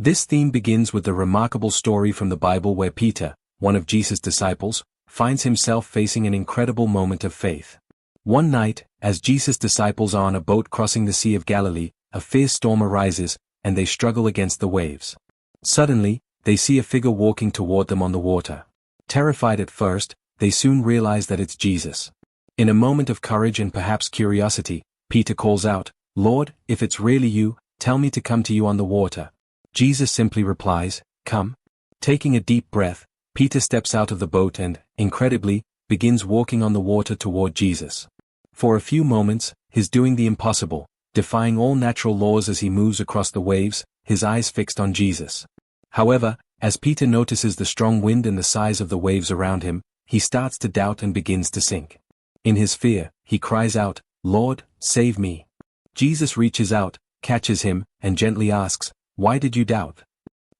This theme begins with the remarkable story from the Bible where Peter, one of Jesus' disciples, finds himself facing an incredible moment of faith. One night, as Jesus' disciples are on a boat crossing the Sea of Galilee, a fierce storm arises, and they struggle against the waves. Suddenly, they see a figure walking toward them on the water. Terrified at first, they soon realize that it's Jesus. In a moment of courage and perhaps curiosity, Peter calls out, "Lord, if it's really you, tell me to come to you on the water." Jesus simply replies, "Come." Taking a deep breath, Peter steps out of the boat and, incredibly, begins walking on the water toward Jesus. For a few moments, he's doing the impossible, defying all natural laws as he moves across the waves, his eyes fixed on Jesus. However, as Peter notices the strong wind and the size of the waves around him, he starts to doubt and begins to sink. In his fear, he cries out, "Lord, save me." Jesus reaches out, catches him, and gently asks, "Why did you doubt?"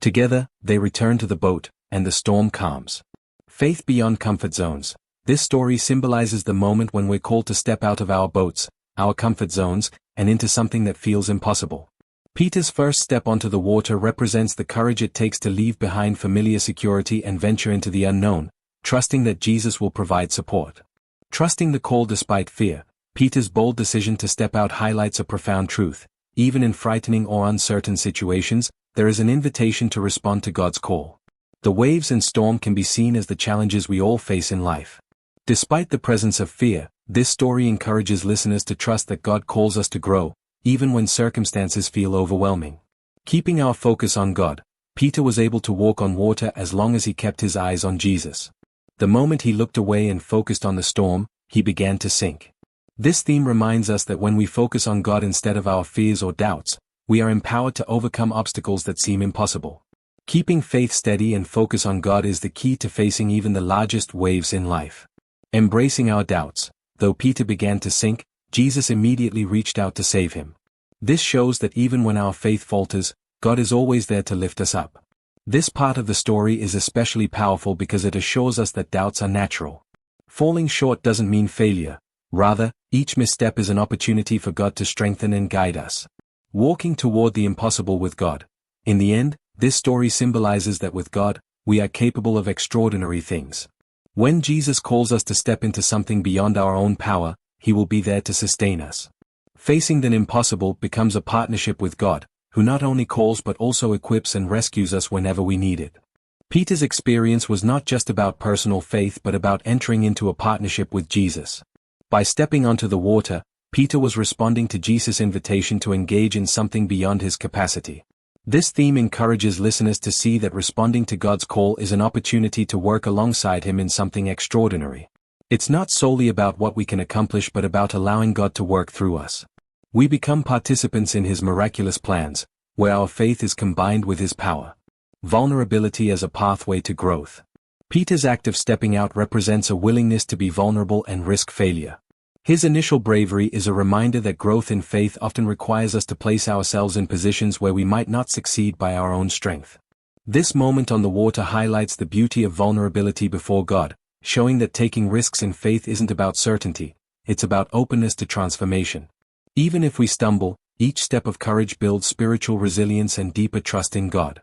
Together, they return to the boat, and the storm calms. Faith beyond comfort zones. This story symbolizes the moment when we're called to step out of our boats, our comfort zones, and into something that feels impossible. Peter's first step onto the water represents the courage it takes to leave behind familiar security and venture into the unknown, trusting that Jesus will provide support. Trusting the call despite fear, Peter's bold decision to step out highlights a profound truth. Even in frightening or uncertain situations, there is an invitation to respond to God's call. The waves and storm can be seen as the challenges we all face in life. Despite the presence of fear, this story encourages listeners to trust that God calls us to grow, even when circumstances feel overwhelming. Keeping our focus on God, Peter was able to walk on water as long as he kept his eyes on Jesus. The moment he looked away and focused on the storm, he began to sink. This theme reminds us that when we focus on God instead of our fears or doubts, we are empowered to overcome obstacles that seem impossible. Keeping faith steady and focus on God is the key to facing even the largest waves in life. Embracing our doubts. Though Peter began to sink, Jesus immediately reached out to save him. This shows that even when our faith falters, God is always there to lift us up. This part of the story is especially powerful because it assures us that doubts are natural. Falling short doesn't mean failure. Rather, each misstep is an opportunity for God to strengthen and guide us. Walking toward the impossible with God. In the end, this story symbolizes that with God, we are capable of extraordinary things. When Jesus calls us to step into something beyond our own power, He will be there to sustain us. Facing the impossible becomes a partnership with God, who not only calls but also equips and rescues us whenever we need it. Peter's experience was not just about personal faith but about entering into a partnership with Jesus. By stepping onto the water, Peter was responding to Jesus' invitation to engage in something beyond his capacity. This theme encourages listeners to see that responding to God's call is an opportunity to work alongside Him in something extraordinary. It's not solely about what we can accomplish but about allowing God to work through us. We become participants in His miraculous plans, where our faith is combined with His power. Vulnerability as a pathway to growth. Peter's act of stepping out represents a willingness to be vulnerable and risk failure. His initial bravery is a reminder that growth in faith often requires us to place ourselves in positions where we might not succeed by our own strength. This moment on the water highlights the beauty of vulnerability before God, showing that taking risks in faith isn't about certainty, it's about openness to transformation. Even if we stumble, each step of courage builds spiritual resilience and deeper trust in God.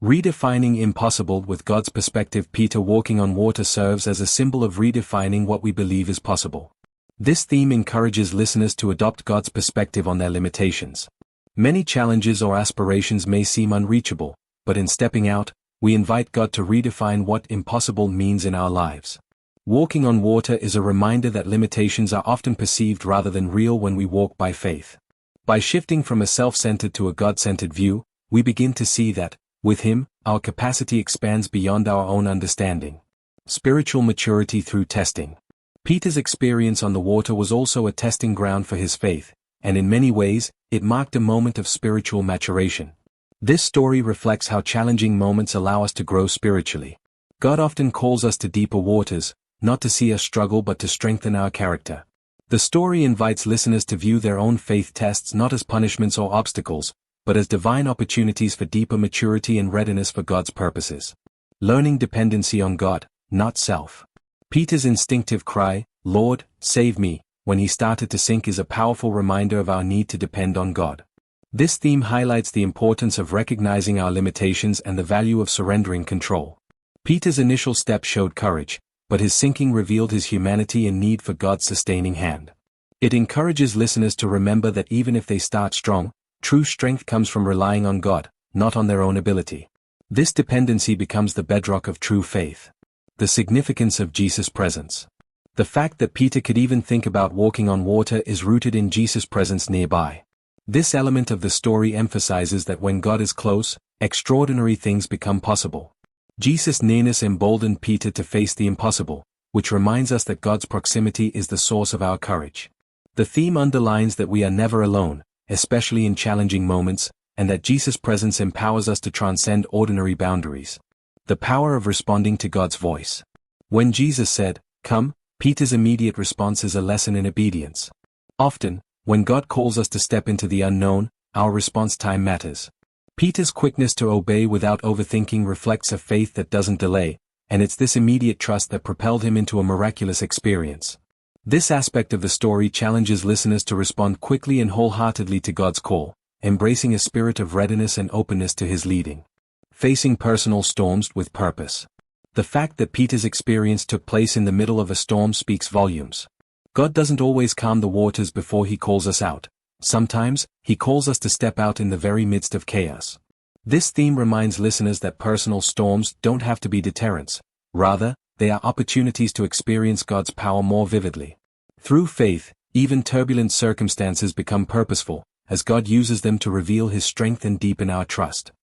Redefining impossible with God's perspective. Peter walking on water serves as a symbol of redefining what we believe is possible. This theme encourages listeners to adopt God's perspective on their limitations. Many challenges or aspirations may seem unreachable, but in stepping out, we invite God to redefine what impossible means in our lives. Walking on water is a reminder that limitations are often perceived rather than real when we walk by faith. By shifting from a self-centered to a God-centered view, we begin to see that, with Him, our capacity expands beyond our own understanding. Spiritual maturity through testing. Peter's experience on the water was also a testing ground for his faith, and in many ways, it marked a moment of spiritual maturation. This story reflects how challenging moments allow us to grow spiritually. God often calls us to deeper waters, not to see us struggle but to strengthen our character. The story invites listeners to view their own faith tests not as punishments or obstacles, but as divine opportunities for deeper maturity and readiness for God's purposes. Learning dependency on God, not self. Peter's instinctive cry, "Lord, save me," when he started to sink is a powerful reminder of our need to depend on God. This theme highlights the importance of recognizing our limitations and the value of surrendering control. Peter's initial step showed courage, but his sinking revealed his humanity and need for God's sustaining hand. It encourages listeners to remember that even if they start strong, true strength comes from relying on God, not on their own ability. This dependency becomes the bedrock of true faith. The significance of Jesus' presence. The fact that Peter could even think about walking on water is rooted in Jesus' presence nearby. This element of the story emphasizes that when God is close, extraordinary things become possible. Jesus' nearness emboldened Peter to face the impossible, which reminds us that God's proximity is the source of our courage. The theme underlines that we are never alone, especially in challenging moments, and that Jesus' presence empowers us to transcend ordinary boundaries. The power of responding to God's voice. When Jesus said, "Come," Peter's immediate response is a lesson in obedience. Often, when God calls us to step into the unknown, our response time matters. Peter's quickness to obey without overthinking reflects a faith that doesn't delay, and it's this immediate trust that propelled him into a miraculous experience. This aspect of the story challenges listeners to respond quickly and wholeheartedly to God's call, embracing a spirit of readiness and openness to His leading. Facing personal storms with purpose. The fact that Peter's experience took place in the middle of a storm speaks volumes. God doesn't always calm the waters before He calls us out. Sometimes, He calls us to step out in the very midst of chaos. This theme reminds listeners that personal storms don't have to be deterrents. Rather, they are opportunities to experience God's power more vividly. Through faith, even turbulent circumstances become purposeful, as God uses them to reveal His strength and deepen our trust.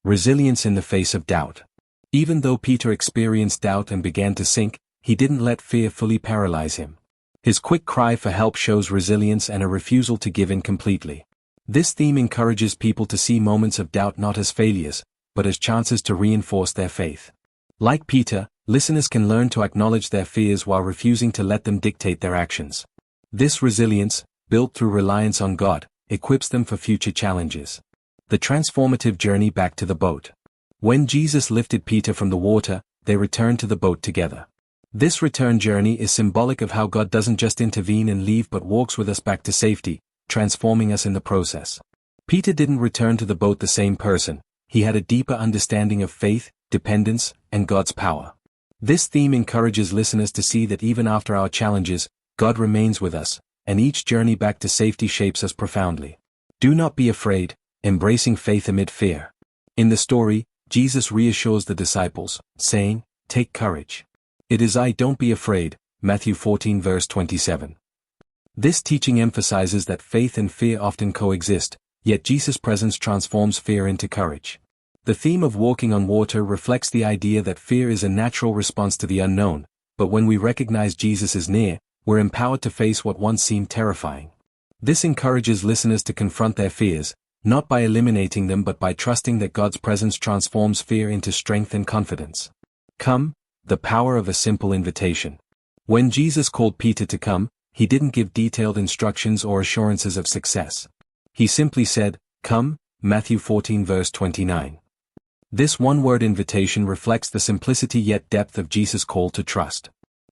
Resilience in the face of doubt. Even though Peter experienced doubt and began to sink, he didn't let fear fully paralyze him. His quick cry for help shows resilience and a refusal to give in completely. This theme encourages people to see moments of doubt not as failures, but as chances to reinforce their faith. Like Peter, listeners can learn to acknowledge their fears while refusing to let them dictate their actions. This resilience, built through reliance on God, equips them for future challenges. The transformative journey back to the boat. When Jesus lifted Peter from the water, they returned to the boat together. This return journey is symbolic of how God doesn't just intervene and leave but walks with us back to safety, transforming us in the process. Peter didn't return to the boat the same person. He had a deeper understanding of faith, dependence, and God's power. This theme encourages listeners to see that even after our challenges, God remains with us, and each journey back to safety shapes us profoundly. Do not be afraid, embracing faith amid fear. In the story, Jesus reassures the disciples, saying, "Take courage. It is I, don't be afraid." Matthew 14 verse 27. This teaching emphasizes that faith and fear often coexist, yet Jesus' presence transforms fear into courage. The theme of walking on water reflects the idea that fear is a natural response to the unknown, but when we recognize Jesus is near, we're empowered to face what once seemed terrifying. This encourages listeners to confront their fears, not by eliminating them but by trusting that God's presence transforms fear into strength and confidence. Come, the power of a simple invitation. When Jesus called Peter to come, He didn't give detailed instructions or assurances of success. He simply said, "Come," Matthew 14 verse 29. This one-word invitation reflects the simplicity yet depth of Jesus' call to trust.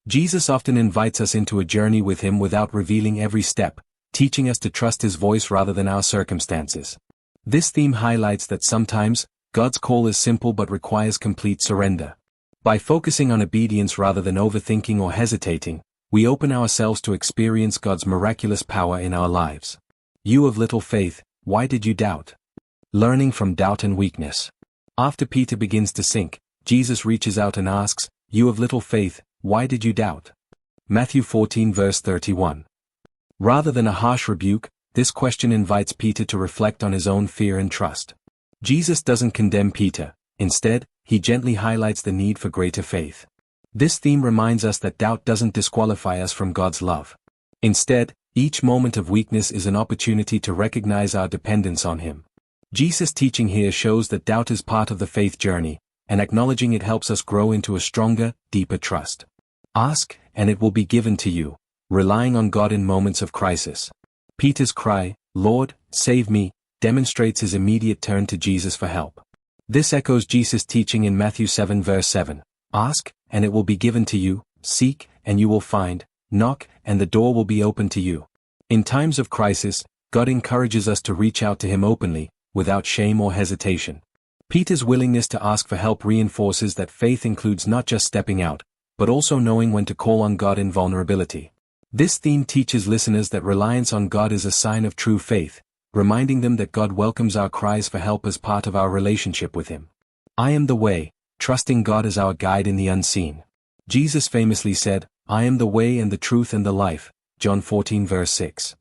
Jesus often invites us into a journey with Him without revealing every step, teaching us to trust His voice rather than our circumstances. This theme highlights that sometimes, God's call is simple but requires complete surrender. By focusing on obedience rather than overthinking or hesitating, we open ourselves to experience God's miraculous power in our lives. You of little faith, why did you doubt? Learning from doubt and weakness. After Peter begins to sink, Jesus reaches out and asks, "You of little faith, why did you doubt?" Matthew 14 verse 31. Rather than a harsh rebuke, this question invites Peter to reflect on his own fear and trust. Jesus doesn't condemn Peter. Instead, He gently highlights the need for greater faith. This theme reminds us that doubt doesn't disqualify us from God's love. Instead, each moment of weakness is an opportunity to recognize our dependence on Him. Jesus' teaching here shows that doubt is part of the faith journey, and acknowledging it helps us grow into a stronger, deeper trust. Ask, and it will be given to you, relying on God in moments of crisis. Peter's cry, "Lord, save me," demonstrates his immediate turn to Jesus for help. This echoes Jesus' teaching in Matthew 7 verse 7. Ask, and it will be given to you, seek, and you will find, knock, and the door will be open to you. In times of crisis, God encourages us to reach out to Him openly, without shame or hesitation. Peter's willingness to ask for help reinforces that faith includes not just stepping out, but also knowing when to call on God in vulnerability. This theme teaches listeners that reliance on God is a sign of true faith, reminding them that God welcomes our cries for help as part of our relationship with Him. I am the way, trusting God as our guide in the unseen. Jesus famously said, I am the way and the truth and the life, John 14 verse 6.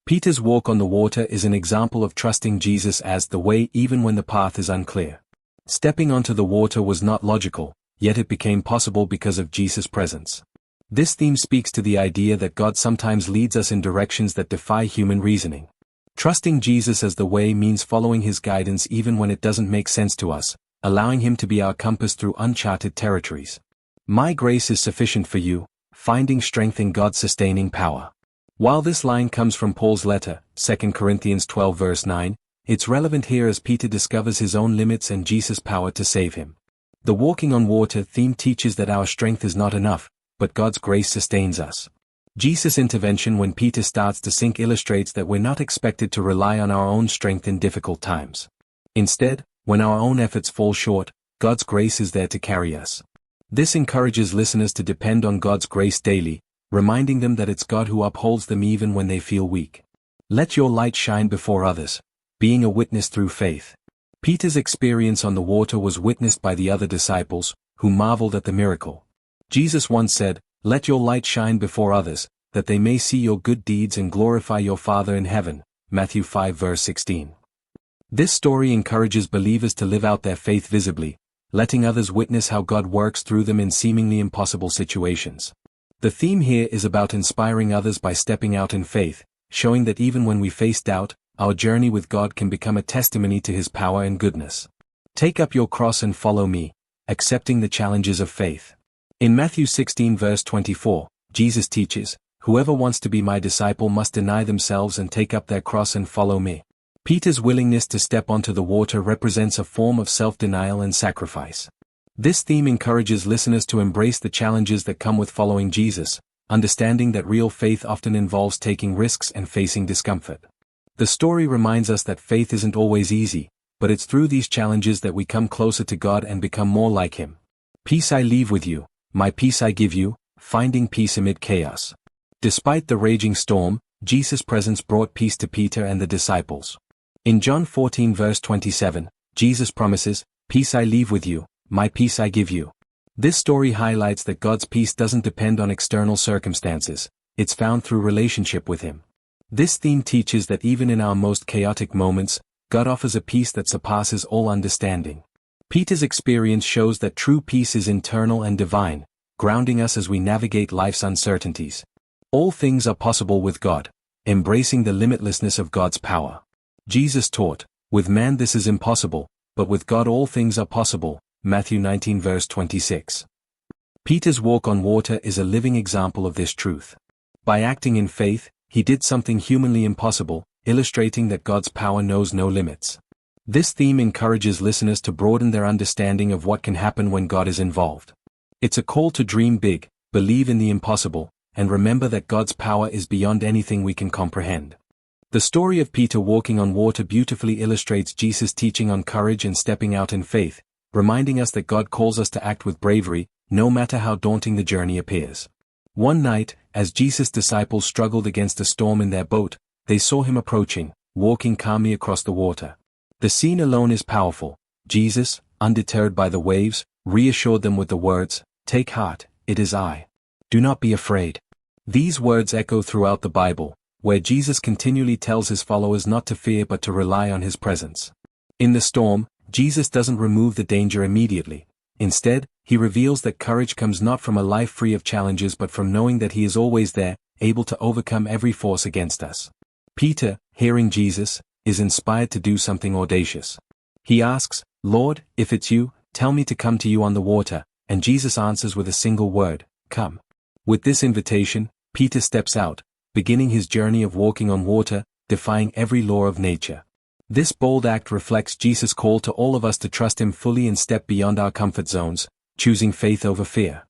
Peter's walk on the water is an example of trusting Jesus as the way even when the path is unclear. Stepping onto the water was not logical, yet it became possible because of Jesus' presence. This theme speaks to the idea that God sometimes leads us in directions that defy human reasoning. Trusting Jesus as the way means following His guidance even when it doesn't make sense to us, allowing Him to be our compass through uncharted territories. My grace is sufficient for you, finding strength in God's sustaining power. While this line comes from Paul's letter, 2 Corinthians 12 verse 9, it's relevant here as Peter discovers his own limits and Jesus' power to save him. The walking on water theme teaches that our strength is not enough, but God's grace sustains us. Jesus' intervention when Peter starts to sink illustrates that we're not expected to rely on our own strength in difficult times. Instead, when our own efforts fall short, God's grace is there to carry us. This encourages listeners to depend on God's grace daily, reminding them that it's God who upholds them even when they feel weak. Let your light shine before others, being a witness through faith. Peter's experience on the water was witnessed by the other disciples, who marveled at the miracle. Jesus once said, Let your light shine before others, that they may see your good deeds and glorify your Father in heaven. Matthew 5 verse 16. This story encourages believers to live out their faith visibly, letting others witness how God works through them in seemingly impossible situations. The theme here is about inspiring others by stepping out in faith, showing that even when we face doubt, our journey with God can become a testimony to His power and goodness. Take up your cross and follow me, accepting the challenges of faith. In Matthew 16 verse 24, Jesus teaches, Whoever wants to be my disciple must deny themselves and take up their cross and follow me. Peter's willingness to step onto the water represents a form of self-denial and sacrifice. This theme encourages listeners to embrace the challenges that come with following Jesus, understanding that real faith often involves taking risks and facing discomfort. The story reminds us that faith isn't always easy, but it's through these challenges that we come closer to God and become more like Him. Peace I leave with you, my peace I give you, finding peace amid chaos. Despite the raging storm, Jesus' presence brought peace to Peter and the disciples. In John 14 verse 27, Jesus promises, Peace I leave with you, my peace I give you. This story highlights that God's peace doesn't depend on external circumstances, it's found through relationship with Him. This theme teaches that even in our most chaotic moments, God offers a peace that surpasses all understanding. Peter's experience shows that true peace is internal and divine, grounding us as we navigate life's uncertainties. All things are possible with God, embracing the limitlessness of God's power. Jesus taught, with man this is impossible, but with God all things are possible. Matthew 19 verse 26. Peter's walk on water is a living example of this truth. By acting in faith, he did something humanly impossible, illustrating that God's power knows no limits. This theme encourages listeners to broaden their understanding of what can happen when God is involved. It's a call to dream big, believe in the impossible, and remember that God's power is beyond anything we can comprehend. The story of Peter walking on water beautifully illustrates Jesus' teaching on courage and stepping out in faith, reminding us that God calls us to act with bravery, no matter how daunting the journey appears. One night, as Jesus' disciples struggled against a storm in their boat, they saw Him approaching, walking calmly across the water. The scene alone is powerful. Jesus, undeterred by the waves, reassured them with the words, Take heart, it is I. Do not be afraid. These words echo throughout the Bible, where Jesus continually tells His followers not to fear but to rely on His presence. In the storm, Jesus doesn't remove the danger immediately. Instead, He reveals that courage comes not from a life free of challenges but from knowing that He is always there, able to overcome every force against us. Peter, hearing Jesus, is inspired to do something audacious. He asks, Lord, if it's you, tell me to come to you on the water, and Jesus answers with a single word, come. With this invitation, Peter steps out, beginning his journey of walking on water, defying every law of nature. This bold act reflects Jesus' call to all of us to trust Him fully and step beyond our comfort zones, choosing faith over fear.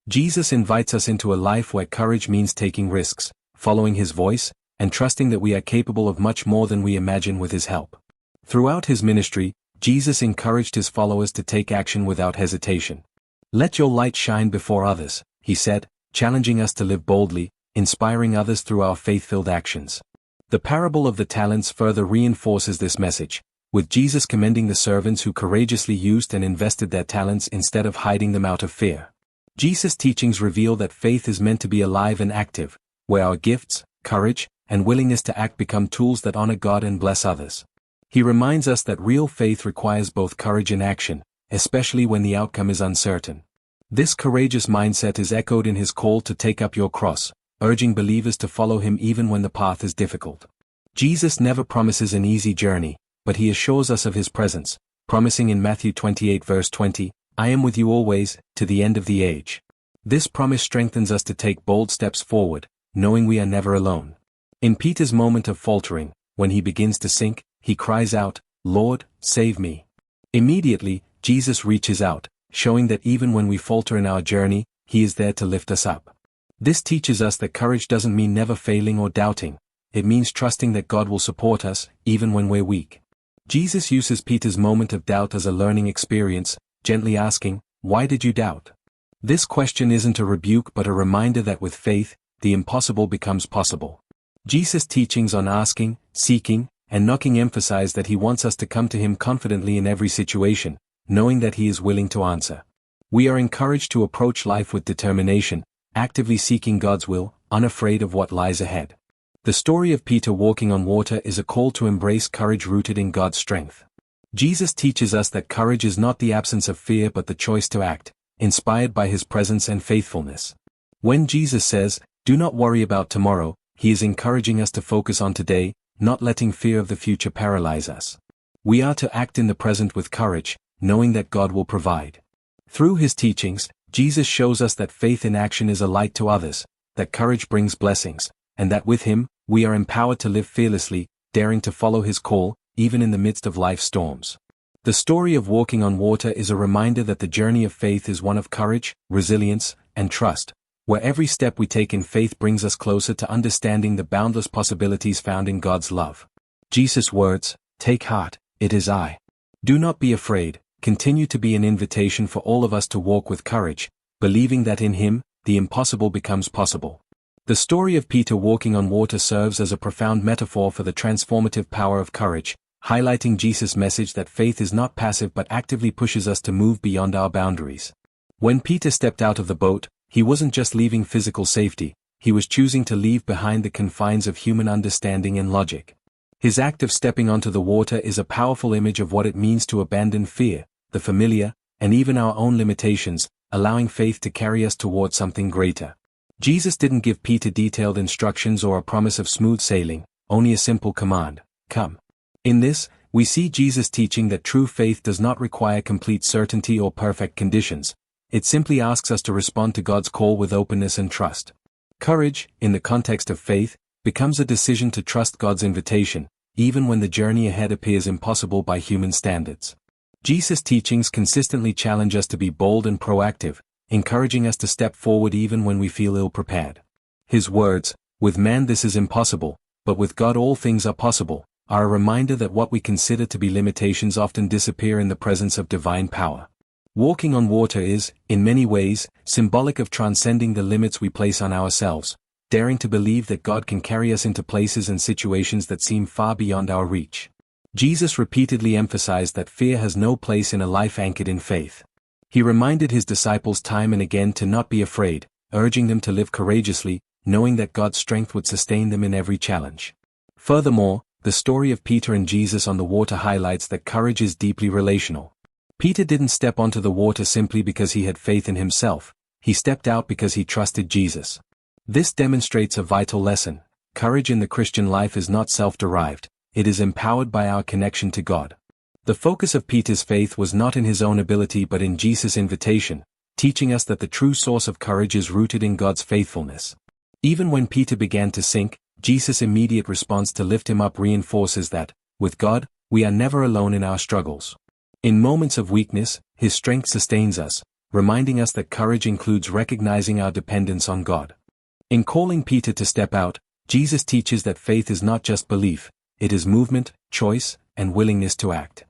Jesus invites us into a life where courage means taking risks, following His voice, and trusting that we are capable of much more than we imagine with his help. Throughout his ministry, Jesus encouraged his followers to take action without hesitation. "Let your light shine before others," he said, challenging us to live boldly, inspiring others through our faith-filled actions. The parable of the talents further reinforces this message, with Jesus commending the servants who courageously used and invested their talents instead of hiding them out of fear. Jesus' teachings reveal that faith is meant to be alive and active, where our gifts, courage, and willingness to act become tools that honor God and bless others. He reminds us that real faith requires both courage and action, especially when the outcome is uncertain. This courageous mindset is echoed in his call to take up your cross, urging believers to follow him even when the path is difficult. Jesus never promises an easy journey, but he assures us of his presence, promising in Matthew 28 verse 20, "I am with you always, to the end of the age." This promise strengthens us to take bold steps forward, knowing we are never alone. In Peter's moment of faltering, when he begins to sink, he cries out, "Lord, save me." Immediately, Jesus reaches out, showing that even when we falter in our journey, he is there to lift us up. This teaches us that courage doesn't mean never failing or doubting. It means trusting that God will support us, even when we're weak. Jesus uses Peter's moment of doubt as a learning experience, gently asking, "Why did you doubt?" This question isn't a rebuke but a reminder that with faith, the impossible becomes possible. Jesus' teachings on asking, seeking, and knocking emphasize that he wants us to come to him confidently in every situation, knowing that he is willing to answer. We are encouraged to approach life with determination, actively seeking God's will, unafraid of what lies ahead. The story of Peter walking on water is a call to embrace courage rooted in God's strength. Jesus teaches us that courage is not the absence of fear but the choice to act, inspired by his presence and faithfulness. When Jesus says, "Do not worry about tomorrow," he is encouraging us to focus on today, not letting fear of the future paralyze us. We are to act in the present with courage, knowing that God will provide. Through his teachings, Jesus shows us that faith in action is a light to others, that courage brings blessings, and that with him, we are empowered to live fearlessly, daring to follow his call, even in the midst of life's storms. The story of walking on water is a reminder that the journey of faith is one of courage, resilience, and trust, where every step we take in faith brings us closer to understanding the boundless possibilities found in God's love. Jesus' words, "Take heart, it is I. Do not be afraid," continue to be an invitation for all of us to walk with courage, believing that in him, the impossible becomes possible. The story of Peter walking on water serves as a profound metaphor for the transformative power of courage, highlighting Jesus' message that faith is not passive but actively pushes us to move beyond our boundaries. When Peter stepped out of the boat, he wasn't just leaving physical safety, he was choosing to leave behind the confines of human understanding and logic. His act of stepping onto the water is a powerful image of what it means to abandon fear, the familiar, and even our own limitations, allowing faith to carry us towards something greater. Jesus didn't give Peter detailed instructions or a promise of smooth sailing, only a simple command, "Come." In this, we see Jesus teaching that true faith does not require complete certainty or perfect conditions. It simply asks us to respond to God's call with openness and trust. Courage, in the context of faith, becomes a decision to trust God's invitation, even when the journey ahead appears impossible by human standards. Jesus' teachings consistently challenge us to be bold and proactive, encouraging us to step forward even when we feel ill-prepared. His words, "With man this is impossible, but with God all things are possible," are a reminder that what we consider to be limitations often disappear in the presence of divine power. Walking on water is, in many ways, symbolic of transcending the limits we place on ourselves, daring to believe that God can carry us into places and situations that seem far beyond our reach. Jesus repeatedly emphasized that fear has no place in a life anchored in faith. He reminded his disciples time and again to not be afraid, urging them to live courageously, knowing that God's strength would sustain them in every challenge. Furthermore, the story of Peter and Jesus on the water highlights that courage is deeply relational. Peter didn't step onto the water simply because he had faith in himself, he stepped out because he trusted Jesus. This demonstrates a vital lesson: courage in the Christian life is not self-derived, it is empowered by our connection to God. The focus of Peter's faith was not in his own ability but in Jesus' invitation, teaching us that the true source of courage is rooted in God's faithfulness. Even when Peter began to sink, Jesus' immediate response to lift him up reinforces that, with God, we are never alone in our struggles. In moments of weakness, his strength sustains us, reminding us that courage includes recognizing our dependence on God. In calling Peter to step out, Jesus teaches that faith is not just belief, it is movement, choice, and willingness to act.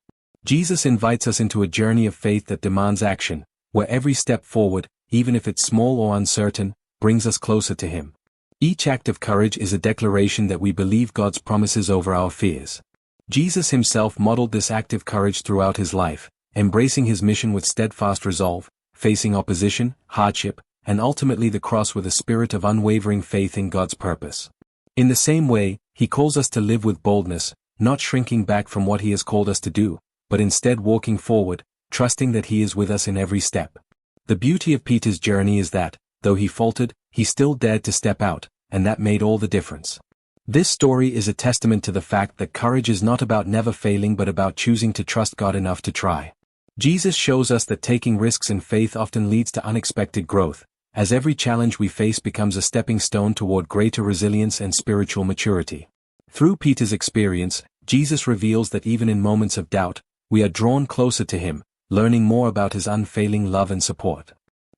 Jesus invites us into a journey of faith that demands action, where every step forward, even if it's small or uncertain, brings us closer to Him. Each act of courage is a declaration that we believe God's promises over our fears. Jesus Himself modeled this active courage throughout His life, embracing His mission with steadfast resolve, facing opposition, hardship, and ultimately the cross with a spirit of unwavering faith in God's purpose. In the same way, He calls us to live with boldness, not shrinking back from what He has called us to do, but instead walking forward, trusting that He is with us in every step. The beauty of Peter's journey is that, though he faltered, he still dared to step out, and that made all the difference. This story is a testament to the fact that courage is not about never failing but about choosing to trust God enough to try. Jesus shows us that taking risks in faith often leads to unexpected growth, as every challenge we face becomes a stepping stone toward greater resilience and spiritual maturity. Through Peter's experience, Jesus reveals that even in moments of doubt, we are drawn closer to Him, learning more about His unfailing love and support.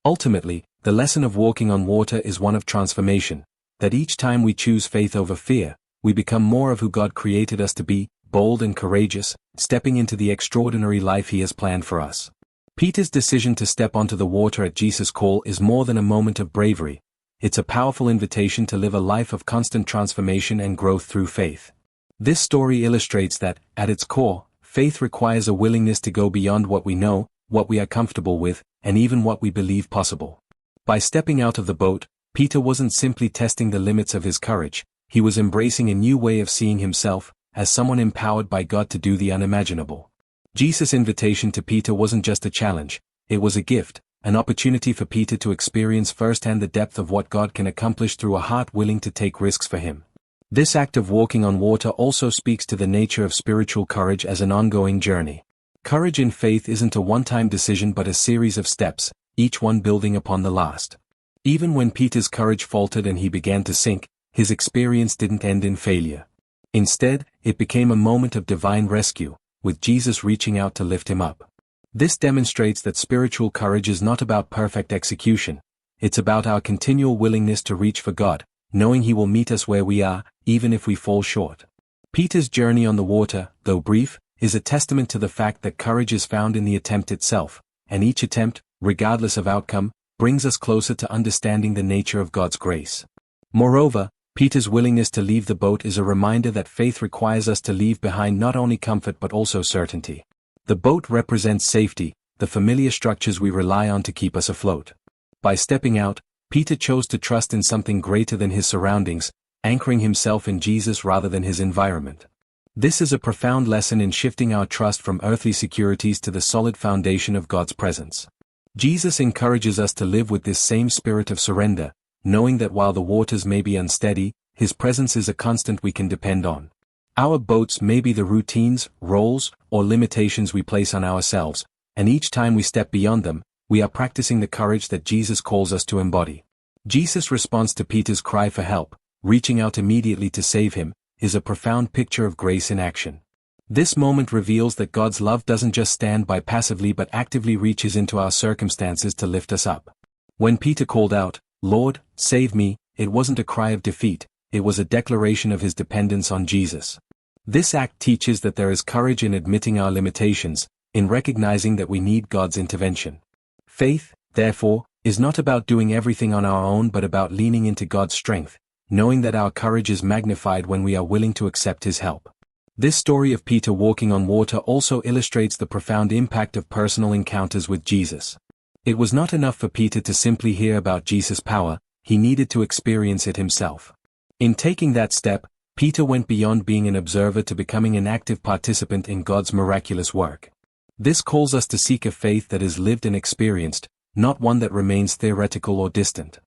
Ultimately, the lesson of walking on water is one of transformation, that each time we choose faith over fear, we become more of who God created us to be, bold and courageous, stepping into the extraordinary life He has planned for us. Peter's decision to step onto the water at Jesus' call is more than a moment of bravery. It's a powerful invitation to live a life of constant transformation and growth through faith. This story illustrates that, at its core, faith requires a willingness to go beyond what we know, what we are comfortable with, and even what we believe possible. By stepping out of the boat, Peter wasn't simply testing the limits of his courage, he was embracing a new way of seeing himself, as someone empowered by God to do the unimaginable. Jesus' invitation to Peter wasn't just a challenge, it was a gift, an opportunity for Peter to experience firsthand the depth of what God can accomplish through a heart willing to take risks for Him. This act of walking on water also speaks to the nature of spiritual courage as an ongoing journey. Courage in faith isn't a one-time decision but a series of steps, each one building upon the last. Even when Peter's courage faltered and he began to sink, his experience didn't end in failure. Instead, it became a moment of divine rescue, with Jesus reaching out to lift him up. This demonstrates that spiritual courage is not about perfect execution, it's about our continual willingness to reach for God, knowing He will meet us where we are, even if we fall short. Peter's journey on the water, though brief, is a testament to the fact that courage is found in the attempt itself, and each attempt, regardless of outcome, brings us closer to understanding the nature of God's grace. Moreover, Peter's willingness to leave the boat is a reminder that faith requires us to leave behind not only comfort but also certainty. The boat represents safety, the familiar structures we rely on to keep us afloat. By stepping out, Peter chose to trust in something greater than his surroundings, anchoring himself in Jesus rather than his environment. This is a profound lesson in shifting our trust from earthly securities to the solid foundation of God's presence. Jesus encourages us to live with this same spirit of surrender, knowing that while the waters may be unsteady, His presence is a constant we can depend on. Our boats may be the routines, roles, or limitations we place on ourselves, and each time we step beyond them, we are practicing the courage that Jesus calls us to embody. Jesus' response to Peter's cry for help, reaching out immediately to save him, is a profound picture of grace in action. This moment reveals that God's love doesn't just stand by passively but actively reaches into our circumstances to lift us up. When Peter called out, "Lord, save me," it wasn't a cry of defeat, it was a declaration of his dependence on Jesus. This act teaches that there is courage in admitting our limitations, in recognizing that we need God's intervention. Faith, therefore, is not about doing everything on our own but about leaning into God's strength, knowing that our courage is magnified when we are willing to accept His help. This story of Peter walking on water also illustrates the profound impact of personal encounters with Jesus. It was not enough for Peter to simply hear about Jesus' power, he needed to experience it himself. In taking that step, Peter went beyond being an observer to becoming an active participant in God's miraculous work. This calls us to seek a faith that is lived and experienced, not one that remains theoretical or distant.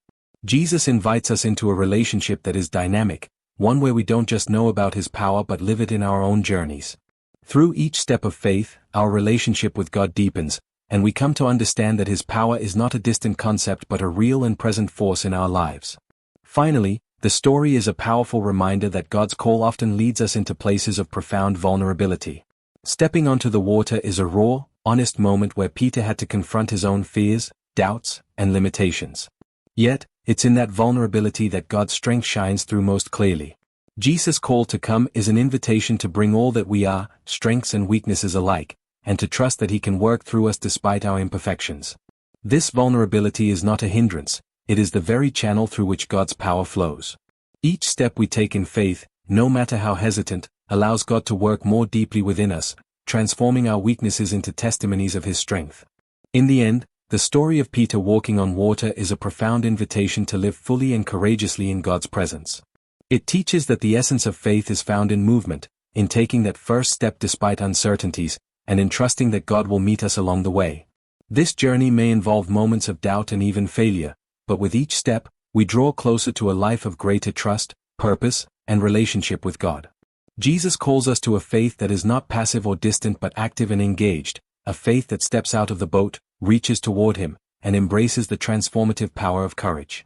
Jesus invites us into a relationship that is dynamic, one where we don't just know about His power but live it in our own journeys. Through each step of faith, our relationship with God deepens, and we come to understand that His power is not a distant concept but a real and present force in our lives. Finally, the story is a powerful reminder that God's call often leads us into places of profound vulnerability. Stepping onto the water is a raw, honest moment where Peter had to confront his own fears, doubts, and limitations. Yet, It's in that vulnerability that God's strength shines through most clearly. Jesus' call to come is an invitation to bring all that we are, strengths and weaknesses alike, and to trust that He can work through us despite our imperfections. This vulnerability is not a hindrance, it is the very channel through which God's power flows. Each step we take in faith, no matter how hesitant, allows God to work more deeply within us, transforming our weaknesses into testimonies of His strength. In the end, the story of Peter walking on water is a profound invitation to live fully and courageously in God's presence. It teaches that the essence of faith is found in movement, in taking that first step despite uncertainties, and in trusting that God will meet us along the way. This journey may involve moments of doubt and even failure, but with each step, we draw closer to a life of greater trust, purpose, and relationship with God. Jesus calls us to a faith that is not passive or distant but active and engaged, a faith that steps out of the boat, reaches toward Him, and embraces the transformative power of courage.